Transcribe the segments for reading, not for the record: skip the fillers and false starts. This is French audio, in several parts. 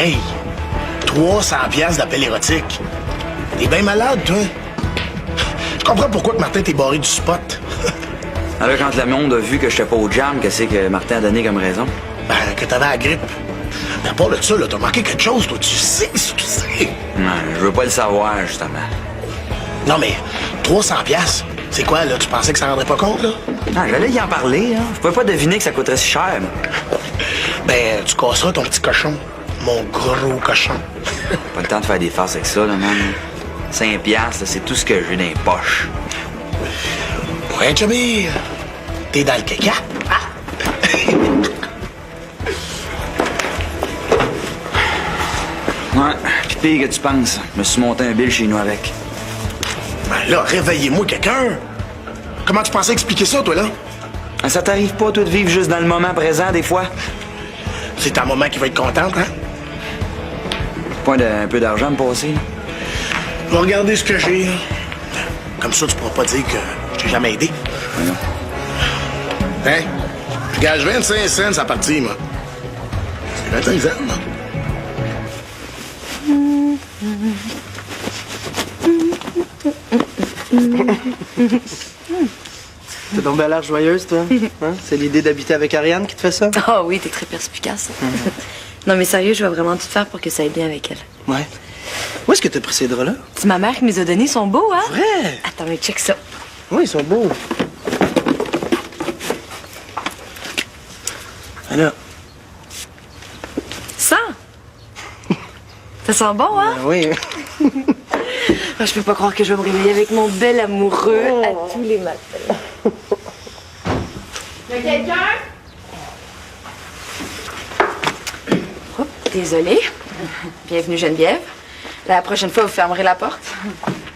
Hey, 300 piastres d'appel érotique. T'es bien malade, toi. Je comprends pourquoi que Martin t'est barré du spot. Alors, quand le monde a vu que j'étais pas au jam, qu'est-ce que Martin a donné comme raison? Ben, que t'avais la grippe. Mais à part de ça, là, t'as manqué quelque chose, toi. Tu sais ce que c'est. Non, je veux pas le savoir, justement. Non, mais 300 piastres, c'est quoi, là? Tu pensais que ça rendrait pas compte, là? Ah, j'allais y en parler, hein. Je pouvais pas deviner que ça coûterait si cher. Ben, tu casseras ton petit cochon. Mon gros cochon. Pas le temps de faire des farces avec ça, là, man. 5 piastres, c'est tout ce que j'ai dans les poches. Ouais, Chubby, t'es dans le caca, hein? Ouais, pis pire que tu penses, je me suis monté un bill chez nous avec. Ben là, réveillez-moi quelqu'un. Comment tu pensais expliquer ça, toi, là? Ça t'arrive pas, toi, de vivre juste dans le moment présent, des fois? C'est un moment qui va être contente, hein? Point d'un peu d'argent à me passer. Je vais regarder ce que j'ai. Comme ça, tu pourras pas dire que je t'ai jamais aidé. Voyons. Hein? Je gage 25 cents à partir, moi. C'est 25 cents, moi. T'as donc bien l'air joyeuse, toi. Hein? C'est l'idée d'habiter avec Ariane qui te fait ça? Ah oui, t'es très perspicace. Non, mais sérieux, je vais vraiment tout faire pour que ça aille bien avec elle. Ouais. Où est-ce que t'as pris ces draps-là? C'est ma mère qui me les a donnés, ils sont beaux, hein? Vrai? Attends, mais check ça. Oui, ils sont beaux. Alors, Ça? Ça sent bon, hein? oui. Ah, je peux pas croire que je vais me réveiller avec mon bel amoureux à tous les matins. Y'a quelqu'un? Oups, désolée. Bienvenue, Geneviève. La prochaine fois, vous fermerez la porte.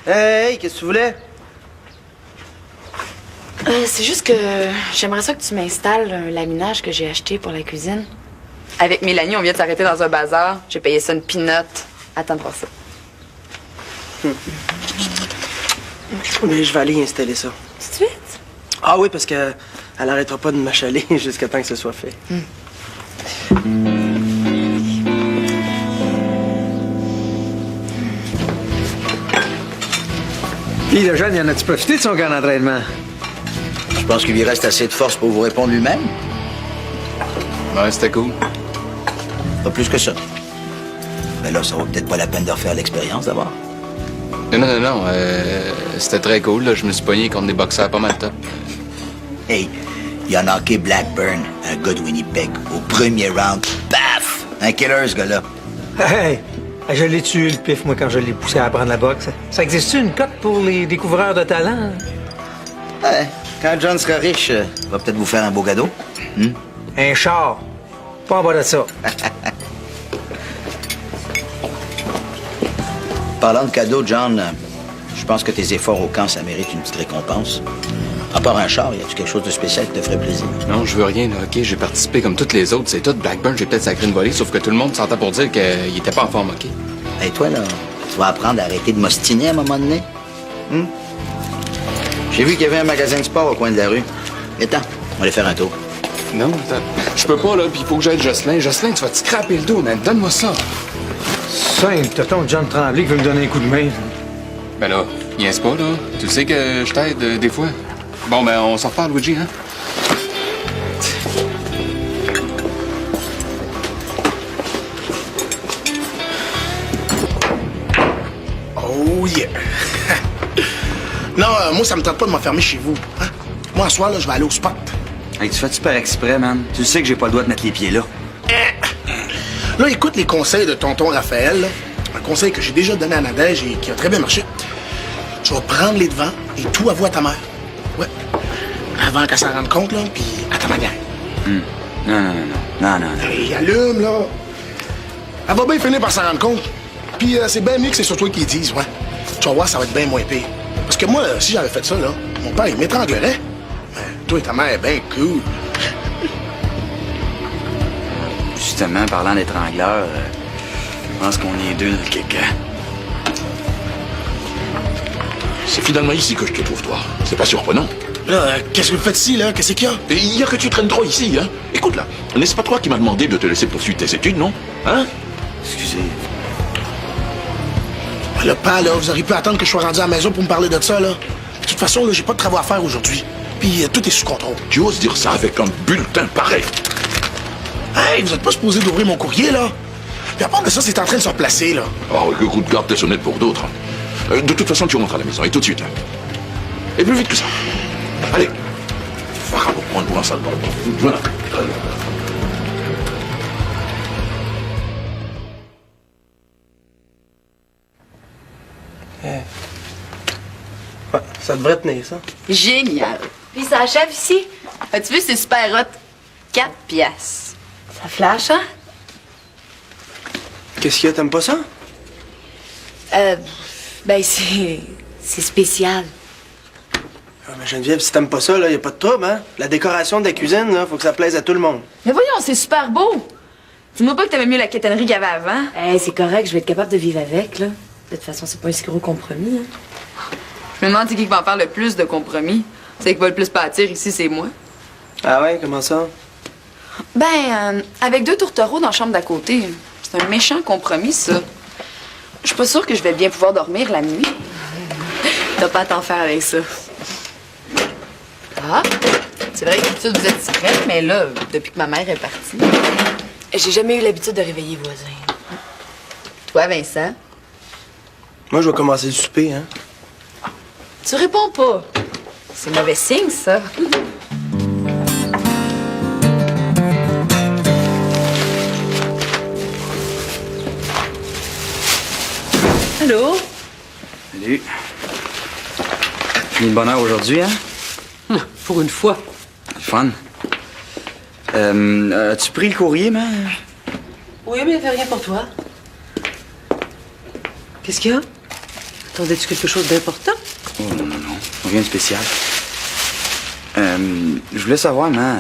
Hey, qu'est-ce que tu voulais? C'est juste que j'aimerais ça que tu m'installes un laminage que j'ai acheté pour la cuisine. Avec Mélanie, on vient de s'arrêter dans un bazar. J'ai payé ça une pinotte. Attends de voir ça. Mais je vais aller installer ça. Tout de suite? Ah oui, parce que elle arrêtera pas de m'achaler jusqu'à temps que ce soit fait. Puis le jeune, il en a-tu profité de son camp d'entraînement? Je pense qu'il lui reste assez de force pour vous répondre lui-même. Ouais, c'était cool. Pas plus que ça. Mais là, ça vaut peut-être pas la peine de refaire l'expérience d'abord. Non. C'était très cool, là. Je me suis pogné contre des boxeurs pas mal top. Hey, il a knocké Blackburn, un gars de Winnipeg, au premier round. Paf! Un killer, ce gars-là. Hey! Je l'ai tué, le pif, moi, quand je l'ai poussé à apprendre la boxe. Ça existe-tu une cote pour les découvreurs de talent? Ouais, quand John sera riche, il va peut-être vous faire un beau cadeau. Un char. Pas en bas de ça. Parlant de cadeau, John, je pense que tes efforts au camp, ça mérite une petite récompense. À part un char, y a-tu quelque chose de spécial qui te ferait plaisir? Non, je veux rien, là, OK? J'ai participé comme toutes les autres, c'est tout. Blackburn, j'ai peut-être sacré une volée, sauf que tout le monde s'entend pour dire qu'il était pas en forme, OK? Et toi, là, tu vas apprendre à arrêter de m'ostiner à un moment donné. J'ai vu qu'il y avait un magasin de sport au coin de la rue. Attends, on va aller faire un tour. Non, attends. Je peux pas, là, puis il faut que j'aille Jocelyn. Jocelyn, tu vas te scraper le dos, man. Donne-moi ça. Simple, tonton John Tremblay qui veut me donner un coup de main. Ben là, niaise pas, là. Tu sais que je t'aide des fois. Bon, ben, on s'en reparle, Luigi, hein? Oh yeah! Non, moi, ça me tente pas de m'enfermer chez vous. Hein? Moi, à soir, là, je vais aller au spot. Hey, tu fais-tu par exprès, man? Tu sais que j'ai pas le droit de mettre les pieds là. Là, écoute les conseils de tonton Raphaël. Là. Un conseil que j'ai déjà donné à Nadège et qui a très bien marché. Tu vas prendre les devants et tout avouer à ta mère. Ouais. Avant qu'elle s'en rende compte, là, puis à ta manière. Non. Hey, allume, là. Elle va bien finir par s'en rendre compte. Puis c'est bien mieux que c'est sur toi qu'ils disent, ouais. Tu vas voir, ça va être bien moins pire. Parce que moi, si j'avais fait ça, là, mon père, il m'étranglerait. Mais toi et ta mère, bien cool. Justement, parlant d'étrangleur, je pense qu'on est deux dans le caca. C'est finalement ici que je te trouve, toi. C'est pas surprenant. Là, qu'est-ce que vous faites ici, là? Qu'est-ce qu'il y a? Et il y a que tu traînes trop ici, hein. Écoute, là, n'est-ce pas toi qui m'as demandé de te laisser poursuivre tes études, non? Hein? Excusez. Le pas, là, vous auriez pu attendre que je sois rendu à la maison pour me parler de ça, là. De toute façon, là, j'ai pas de travaux à faire aujourd'hui. Puis tout est sous contrôle. Tu oses dire ça avec un bulletin pareil? Hey, vous êtes pas supposé d'ouvrir mon courrier, là? Puis à part de ça, c'est en train de se replacer, là. Oh, écoute, garde tes sonnettes pour d'autres. De toute façon, tu rentres à la maison, et tout de suite, là. Et plus vite que ça. Allez. Va prendre pour un sale bordel. Voilà. Ouais, ça devrait tenir, ça. Génial. Puis ça achève ici. As-tu vu, c'est super hot. 4 piastres. Ça flash, hein? Qu'est-ce qu'il y a, t'aimes pas ça? Ben, c'est spécial. Ah, mais Geneviève, si t'aimes pas ça, là, y a pas de trouble, hein? La décoration de la cuisine, là, faut que ça plaise à tout le monde. Mais voyons, c'est super beau. Dis-moi pas que t'aimais mieux la quétanerie qu'il y avait avant. C'est correct, je vais être capable de vivre avec, là. De toute façon, c'est pas un si gros compromis, hein. Je me demande qui va en faire le plus de compromis. C'est qui va le plus pâtir ici, c'est moi. Ah ouais, comment ça? Ben, avec 2 tourtereaux dans la chambre d'à côté, c'est un méchant compromis, ça. Je suis pas sûre que je vais bien pouvoir dormir la nuit. T'as pas à t'en faire avec ça. Ah, c'est vrai que d'habitude, vous êtes discrète, mais là, depuis que ma mère est partie... J'ai jamais eu l'habitude de réveiller les voisins. Toi, Vincent? Moi, je vais commencer le souper, hein? Tu réponds pas. C'est mauvais signe, ça. Allô? Salut. Fini de bonne heure aujourd'hui, hein? Pour une fois. Le fun. As-tu pris le courrier, man? Oui, mais il fait rien pour toi. Qu'est-ce qu'il y a? Attendais-tu quelque chose d'important? Oh non, rien de spécial. Je voulais savoir, man,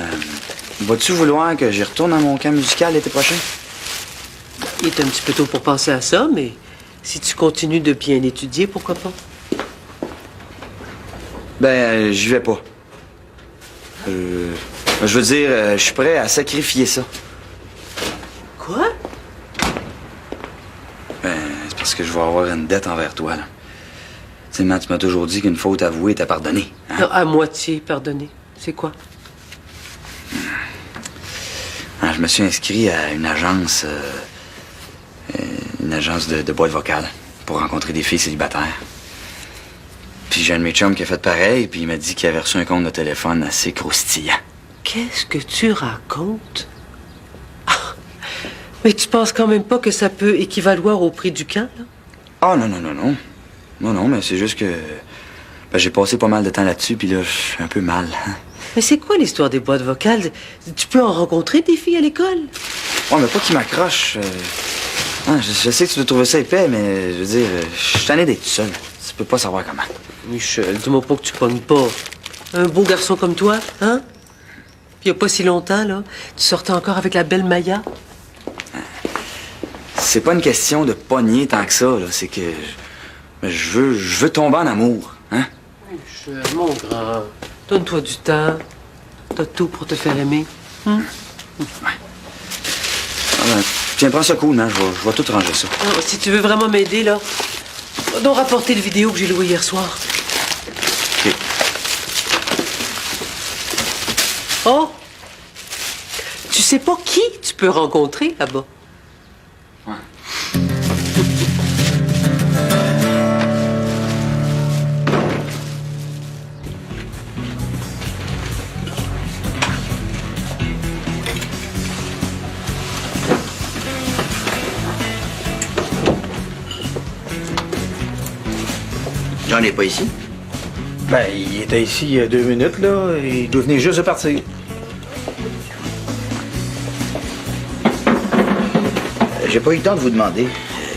vas-tu vouloir que j'y retourne à mon camp musical l'été prochain? Il est un petit peu tôt pour penser à ça, mais si tu continues de bien étudier, pourquoi pas? Ben, j'y vais pas. Je veux dire, je suis prêt à sacrifier ça. Quoi? Ben, c'est parce que je vais avoir une dette envers toi, là. Tu sais, Matt, tu m'as toujours dit qu'une faute avouée était pardonnée. Hein? Non, à moitié pardonné. C'est quoi? Ah, je me suis inscrit à une agence de boîte vocale pour rencontrer des filles célibataires. Puis j'ai un de mes chums qui a fait pareil, puis il m'a dit qu'il avait reçu un compte de téléphone assez croustillant. Qu'est-ce que tu racontes? Ah, mais tu penses quand même pas que ça peut équivaloir au prix du camp, là? Ah, non. Non, mais c'est juste que... Ben, j'ai passé pas mal de temps là-dessus, puis là, je suis un peu mal. Mais c'est quoi l'histoire des boîtes vocales? Tu peux en rencontrer des filles à l'école? Ouais, mais pas qu'ils m'accrochent. Je sais que tu dois trouver ça épais, mais je veux dire, je suis tanné d'être tout seul. Tu peux pas savoir comment. Michel, dis-moi pas que tu pognes pas. Un beau garçon comme toi, hein? Puis il y a pas si longtemps, là, tu sortais encore avec la belle Maya? C'est pas une question de pogner tant que ça, là. C'est que... Je veux tomber en amour, hein? Michel, mon grand, donne-toi du temps. T'as tout pour te faire aimer. Hein? Ouais. Tiens, prends ça cool, hein? Je vais tout ranger ça. Alors, si tu veux vraiment m'aider, là, va donc rapporter le vidéo que j'ai loué hier soir. OK. Oh! Tu sais pas qui tu peux rencontrer là-bas? Ouais. John n'est pas ici? Ben, il était ici il y a 2 minutes, là. Il doit venir juste de partir. J'ai pas eu le temps de vous demander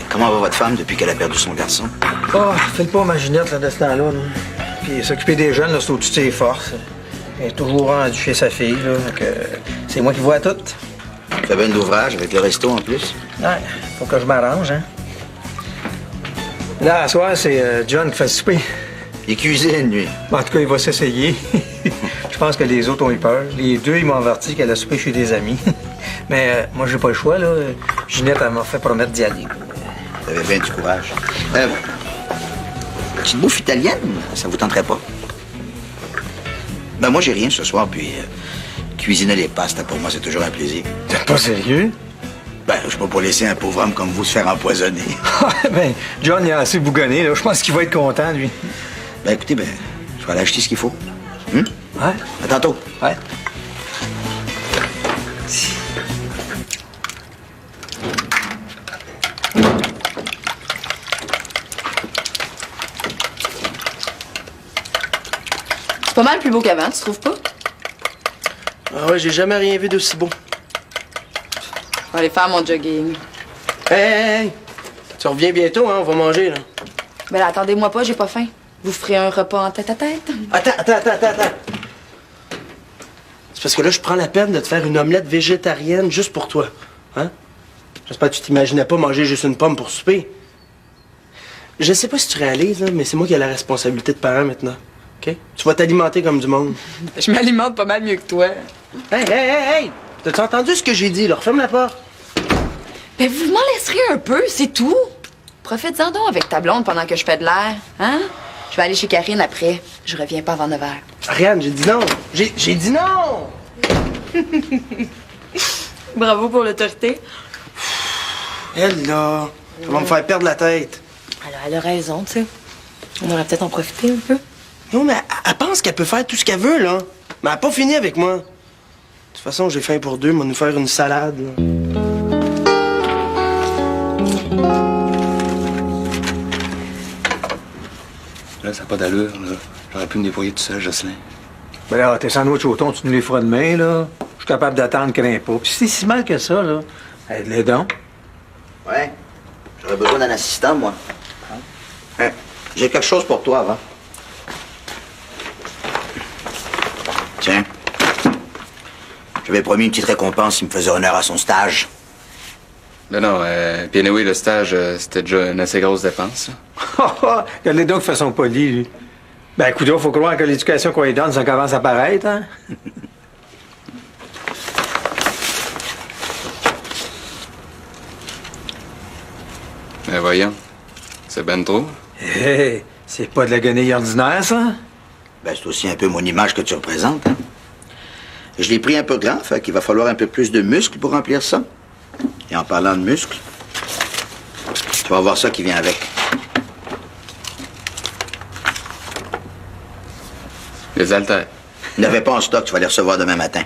comment va votre femme depuis qu'elle a perdu son garçon. Ah, fais pas ma Ginette, là, de ce temps-là. Là. Puis s'occuper des jeunes, là, c'est au-dessus de ses forces. Elle est toujours rendue chez sa fille, là. Donc, c'est moi qui vois tout. Fait bien de l'ouvrage avec le resto en plus. Ouais, faut que je m'arrange, hein. Là, à soir, c'est John qui fait souper. Il cuisine, lui. En tout cas, il va s'essayer. Je pense que les autres ont eu peur. Les deux, ils m'ont averti qu'elle a soupé chez des amis. moi, j'ai pas le choix, là. Ginette, elle m'a fait promettre d'y aller. T'avais bien du courage. Petite bouffe italienne, ça vous tenterait pas? Ben, moi, j'ai rien ce soir, puis cuisiner les pastes, pour moi, c'est toujours un plaisir. T'es pas sérieux? Ben, je suis pas pour laisser un pauvre homme comme vous se faire empoisonner. Ben, John, il a assez bougonné, là. Je pense qu'il va être content, lui. Ben, écoutez, je vais aller acheter ce qu'il faut. Ouais. À tantôt. Ouais. C'est pas mal plus beau qu'avant, tu trouves pas? Ah ouais, j'ai jamais rien vu d'aussi beau. Je vais aller faire mon jogging. Hey! Tu reviens bientôt, hein? On va manger, là. Ben là, attendez-moi pas, j'ai pas faim. Vous ferez un repas en tête-à-tête? Attends. C'est parce que là, je prends la peine de te faire une omelette végétarienne juste pour toi. Hein? J'espère que tu t'imaginais pas manger juste une pomme pour souper. Je sais pas si tu réalises, mais c'est moi qui ai la responsabilité de parent maintenant. OK? Tu vas t'alimenter comme du monde. Je m'alimente pas mal mieux que toi. Hey! T'as-tu entendu ce que j'ai dit, là? Referme la porte. Ben, vous m'en laisserez un peu, c'est tout. Profite-en donc avec ta blonde pendant que je fais de l'air, hein? Je vais aller chez Karine après. Je reviens pas avant 9h. Ariane, j'ai dit non. J'ai dit non! Bravo pour l'autorité. Elle, là, ça va me faire perdre la tête. Alors, elle a raison, tu sais. On aurait peut-être en profiter un peu. Non, mais elle pense qu'elle peut faire tout ce qu'elle veut, là. Mais elle n'a pas fini avec moi. De toute façon, j'ai faim pour deux. On va nous faire une salade, là. Là, ça n'a pas d'allure, là. J'aurais pu me débrouiller tout seul, Jocelyn. Ben là, tes sandwichs au thon, tu nous les feras demain, là. Je suis capable d'attendre crains pas. Puis si c'est si mal que ça, là, aide-les donc. Ouais. J'aurais besoin d'un assistant, moi. J'ai quelque chose pour toi avant. Tiens. J'avais promis une petite récompense s'il me faisait honneur à son stage. Non, puis anyway, le stage, c'était déjà une assez grosse dépense. Regardez donc de façon polie, lui. Ben, écoute, il faut croire que l'éducation qu'on lui donne, ça commence à paraître, hein? Ben voyons, c'est ben trop. Hé, c'est pas de la guenille ordinaire, ça? Ben, c'est aussi un peu mon image que tu représentes, hein? Je l'ai pris un peu grand, fait qu'il va falloir un peu plus de muscles pour remplir ça. Et en parlant de muscles, tu vas voir ça qui vient avec. Les haltères. Il n'avait pas en stock, tu vas les recevoir demain matin.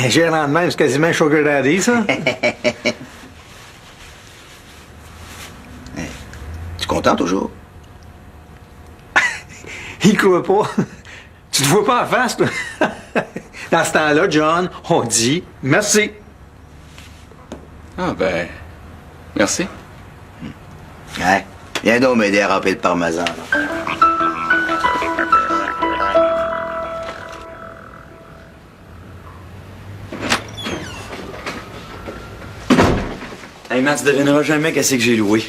Un gérant de même, c'est quasiment un sugar daddy, ça? Tu es content toujours? Il croit pas. Tu te vois pas en face, toi. Dans ce temps-là, John, on dit merci. Ah ben, merci. Ouais. Viens donc m'aider à remplir le parmesan, là. Hey, Matt, tu devineras jamais qu'est-ce que j'ai loué.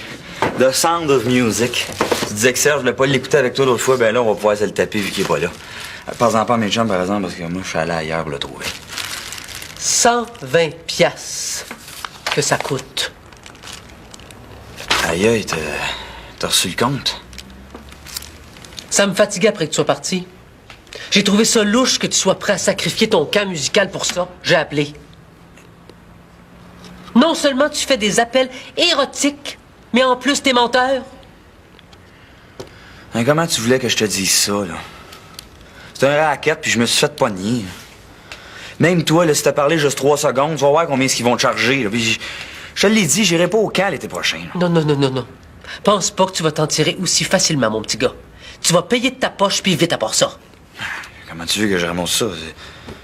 The Sound of Music. Tu disais que Serge voulait pas l'écouter avec toi l'autre fois, ben là, on va pouvoir se le taper vu qu'il est pas là. Pas-en pas à mes chums, par exemple, parce que moi, je suis allé ailleurs pour le trouver. 120 piastres que ça coûte. Aïe, aïe, t'as reçu le compte? Ça me fatiguait après que tu sois parti. J'ai trouvé ça louche que tu sois prêt à sacrifier ton camp musical pour ça. J'ai appelé. Non seulement tu fais des appels érotiques, mais en plus t'es menteur. Hein, comment tu voulais que je te dise ça, là? C'est un racket, puis je me suis fait pogner. Même toi, là, si t'as parlé juste 3 secondes, tu vas voir combien est-ce qu'ils vont te charger, là. Puis je te l'ai dit, j'irai pas au camp l'été prochain, là. Non. Pense pas que tu vas t'en tirer aussi facilement, mon petit gars. Tu vas payer de ta poche, puis vite à part ça. Comment tu veux que je remonte ça?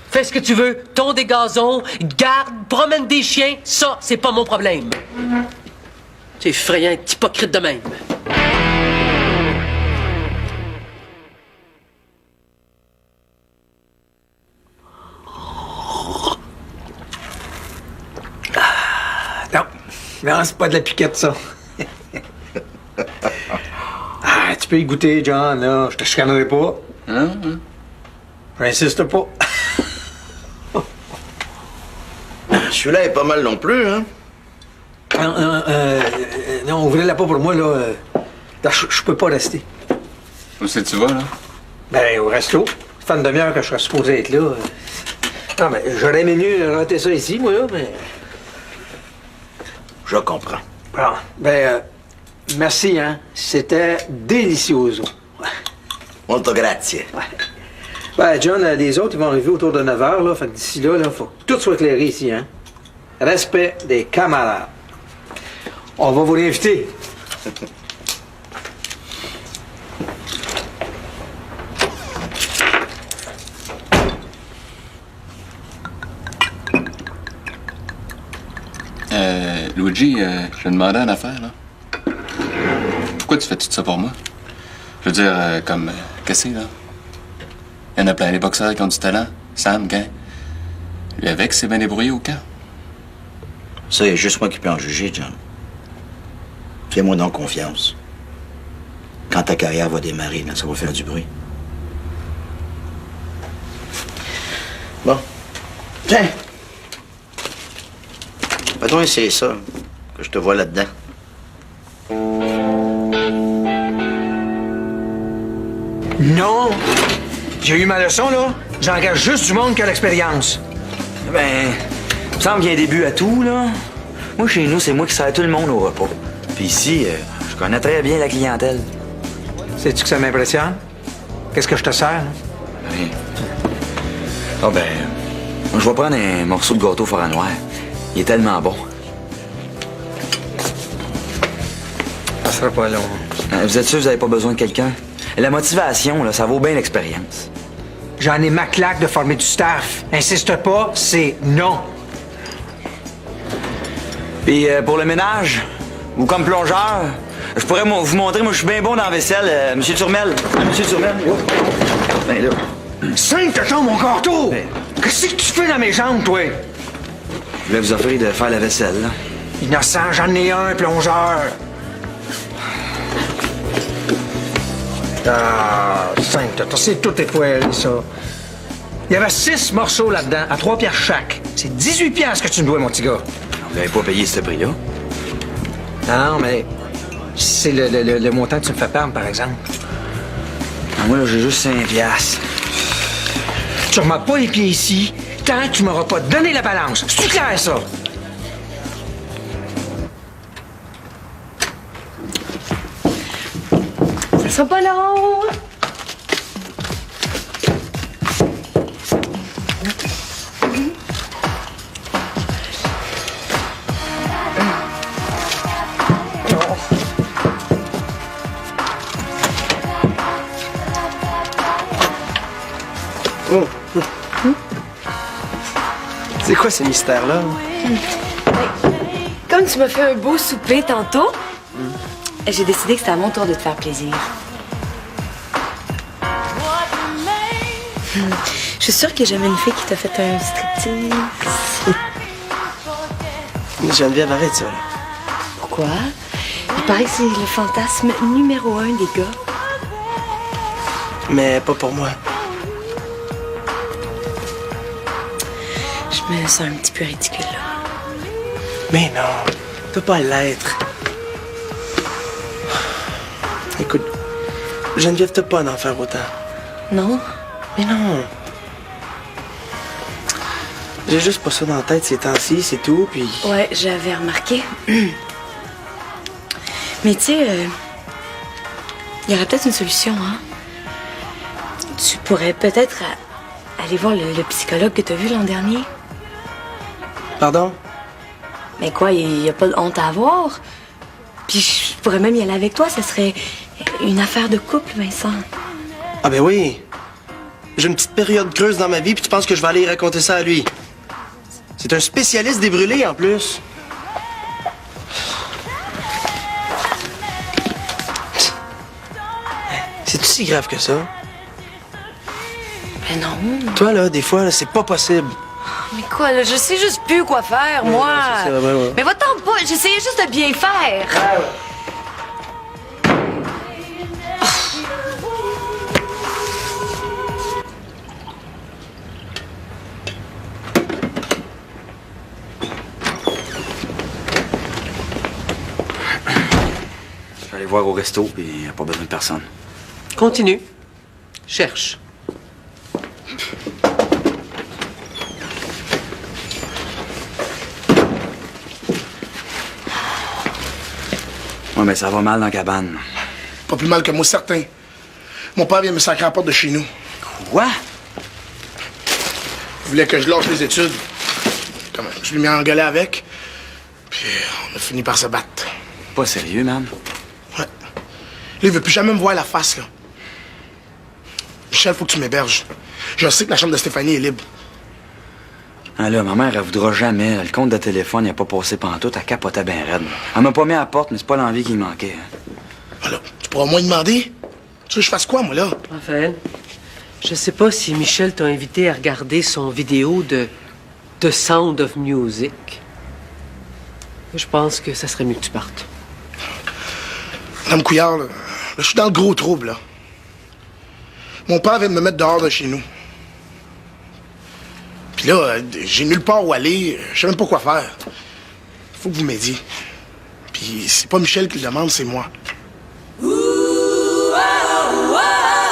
Fais ce que tu veux, tonds des gazons, garde, promène des chiens, ça, c'est pas mon problème. C'est effrayant, être hypocrite de même. Non, c'est pas de la piquette, ça. Tu peux y goûter, John, là. Je te chicanerai pas. J'insiste pas. Je celui-là est pas mal non plus, hein? Non, ouvrez-la pas pour moi, là. Je peux pas rester. Où c'est que tu vas, là? Ben, au resto. Ça fait une demi-heure que je serais supposé être là. Non, mais j'aurais aimé mieux rater ça ici, moi, là, mais... Je comprends. Bon, ben, merci, hein. C'était delicioso. Molto grazie. Ben, John, les autres, ils vont arriver autour de 9 h, là. Fait que d'ici là, faut que tout soit éclairé ici, hein. Respect des camarades. On va vous réinviter. Luigi, je te demandais une affaire, là. Pourquoi tu fais tout ça pour moi? Je veux dire, qu'est-ce que c'est, là? Il y en a plein, les boxeurs qui ont du talent. Sam, Gain. Lui avec, c'est bien débrouillé au camp. Ça, il y a juste moi qui peux en juger, John. Fais-moi donc confiance. Quand ta carrière va démarrer, là, ça va faire du bruit. Bon. Tiens. Va donc essayer ça, que je te vois là-dedans. Non! J'ai eu ma leçon, là. J'engage juste du monde qui a l'expérience. Ben, il me semble qu'il y a un début à tout, là. Moi, chez nous, c'est moi qui sers tout le monde au repas. Puis ici, je connais très bien la clientèle. Sais-tu que ça m'impressionne? Qu'est-ce que je te sers, là? Rien. Ah ben, je vais prendre un morceau de gâteau fort à noir. Il est tellement bon. Ça sera pas long. Vous êtes sûr que vous n'avez pas besoin de quelqu'un? La motivation, là, ça vaut bien l'expérience. J'en ai ma claque de former du staff. Insiste pas, c'est non. Puis pour le ménage, ou comme plongeur, je pourrais vous montrer, moi je suis bien bon dans la vaisselle. Monsieur Turmel. Monsieur Turmel. Oh. Ben là. 5 te mon gâteau! Qu'est-ce que tu fais dans mes jambes, toi? Je voulais vous offrir de faire la vaisselle, là. Innocent, j'en ai un, plongeur. Ah, 5 tontons, c'est tout époilé, ça. Il y avait 6 morceaux là-dedans, à 3 piastres chaque. C'est 18 piastres que tu me dois, mon petit gars. Vous n'avez pas payé ce prix-là? Non, mais c'est le montant que tu me fais perdre, par exemple. Ah, moi, là, j'ai juste 5 piastres. Tu remets pas les pieds ici tant que tu m'auras pas donné la balance. C'est-tu clair, ça? Ça sera pas long. C'est quoi ce mystère-là? Comme tu m'as fait un beau souper tantôt, j'ai décidé que c'était à mon tour de te faire plaisir. Je suis sûre que jamais une fille qui t'a fait un striptease. Geneviève, arrête ça, là. Pourquoi? Il paraît que c'est le fantasme numéro 1 des gars. Mais pas pour moi. Je me sens un petit peu ridicule, là. Mais non, tu peux pas l'être. Écoute, Geneviève, t'as pas d'en faire autant. Non? Mais non. J'ai juste pas ça dans la tête ces temps-ci, c'est tout, puis... Ouais, j'avais remarqué. Mais tu sais, il y aurait peut-être une solution, hein? Tu pourrais peut-être aller voir le psychologue que t'as vu l'an dernier. Pardon? Mais quoi, il n'y a pas de honte à avoir. Puis je pourrais même y aller avec toi, ça serait une affaire de couple, Vincent. Ah ben oui. J'ai une petite période creuse dans ma vie, puis tu penses que je vais aller raconter ça à lui. C'est un spécialiste des brûlés, en plus. C'est-tu si grave que ça? Ben non. Toi, là, des fois, là, c'est pas possible. Mais quoi, là, je sais juste plus quoi faire, moi. c'est ça, ouais. Mais va-t'en pas, j'essayais juste de bien faire. vais aller voir au resto, puis il n'y a pas besoin de personne. Continue. Cherche. Ouais, mais ça va mal dans la cabane. Pas plus mal que moi, certain. Mon père vient me sacrer à la porte de chez nous. Quoi? Il voulait que je lâche les études. Comme je lui ai mis à engueuler avec. Puis on a fini par se battre. Pas sérieux, man? Ouais. Là, il veut plus jamais me voir la face, là. Michel, faut que tu m'héberges. Je sais que la chambre de Stéphanie est libre. Ah là, ma mère, elle voudra jamais. Le compte de téléphone, il a pas passé pantoute, elle capotait bien raide. Elle m'a pas mis à la porte, mais c'est pas l'envie qui manquait. Voilà. Tu pourras au moins demander. Tu veux que je fasse quoi, moi, là? Raphaël, je sais pas si Michel t'a invité à regarder son vidéo de The Sound of Music. Je pense que ça serait mieux que tu partes. Madame Couillard, là, je suis dans le gros trouble, là. Mon père vient de me mettre dehors de chez nous. Puis là, j'ai nulle part où aller. Je sais même pas quoi faire. Faut que vous m'aidiez. Puis c'est pas Michel qui le demande, c'est moi. Ooh, oh, oh.